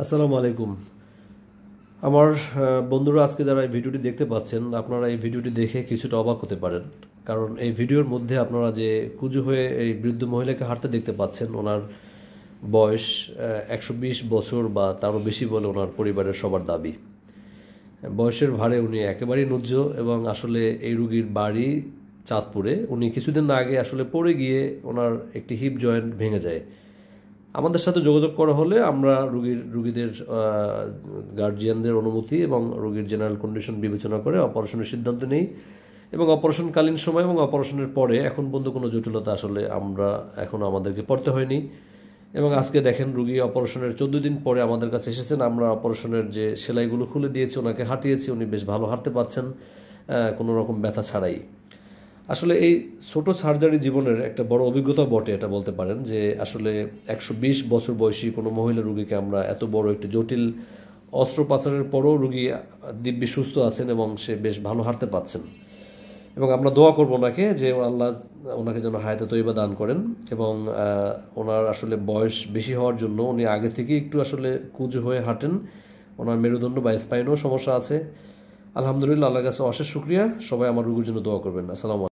আসসালামু আলাইকুম। আমার বন্ধুরা, আজকে যারা এই ভিডিওটি দেখতে পাচ্ছেন, আপনারা এই ভিডিওটি দেখে কিছুটা অবাক হতে পারেন। কারণ এই ভিডিওর মধ্যে আপনারা যে কুঁজো হয়ে এই বৃদ্ধ মহিলাকে হাঁটতে দেখতে পাচ্ছেন, ওনার বয়স 120 বছর বা তারও বেশি বলে ওনার পরিবারের সবার দাবি। বয়সের ভারে উনি একেবারেই নুজ্জ, এবং আসলে এই রুগীর বাড়ি চাঁদপুরে। উনি কিছুদিন আগে আসলে পড়ে গিয়ে ওনার একটি হিপ জয়েন্ট ভেঙে যায়। আমাদের সাথে যোগাযোগ করা হলে আমরা রুগীদের গার্জিয়ানদের অনুমতি এবং রোগীর জেনারেল কন্ডিশন বিবেচনা করে অপারেশনের সিদ্ধান্ত নেই। এবং অপারেশনকালীন সময় এবং অপারেশনের পরে এখন পর্যন্ত কোনো জটিলতা আসলে এখনও আমাদেরকে পড়তে হয়নি। এবং আজকে দেখেন, রুগী অপারেশনের 14 দিন পরে আমাদের কাছে এসেছেন। আমরা অপারেশনের যে সেলাইগুলো খুলে দিয়েছি, ওনাকে হাঁটিয়েছি, উনি বেশ ভালো হাঁটতে পারছেন কোনো রকম ব্যথা ছাড়াই। আসলে এই ছোট সার্জারি জীবনের একটা বড় অভিজ্ঞতা বটে, এটা বলতে পারেন যে আসলে 120 বছর বয়সী কোনো মহিলা রুগীকে আমরা এত বড় একটি জটিল অস্ত্রোপচারের পরও রুগী দিব্যি সুস্থ আছেন এবং সে বেশ ভালো হাঁটতে পারছেন। এবং আমরা দোয়া করব ওনাকে যে আল্লাহ ওনাকে যেন হায়াতে তৈবা দান করেন। এবং ওনার আসলে বয়স বেশি হওয়ার জন্য উনি আগে থেকে একটু আসলে কুঁজো হয়ে হাঁটেন। ওনার মেরুদণ্ড বা স্পাইনেও সমস্যা আছে। আলহামদুলিল্লাহ, আল্লাহর কাছে অশেষ শুকরিয়া। সবাই আমার রোগীর জন্য দোয়া করবেন। আসসালামু আলাইকুম।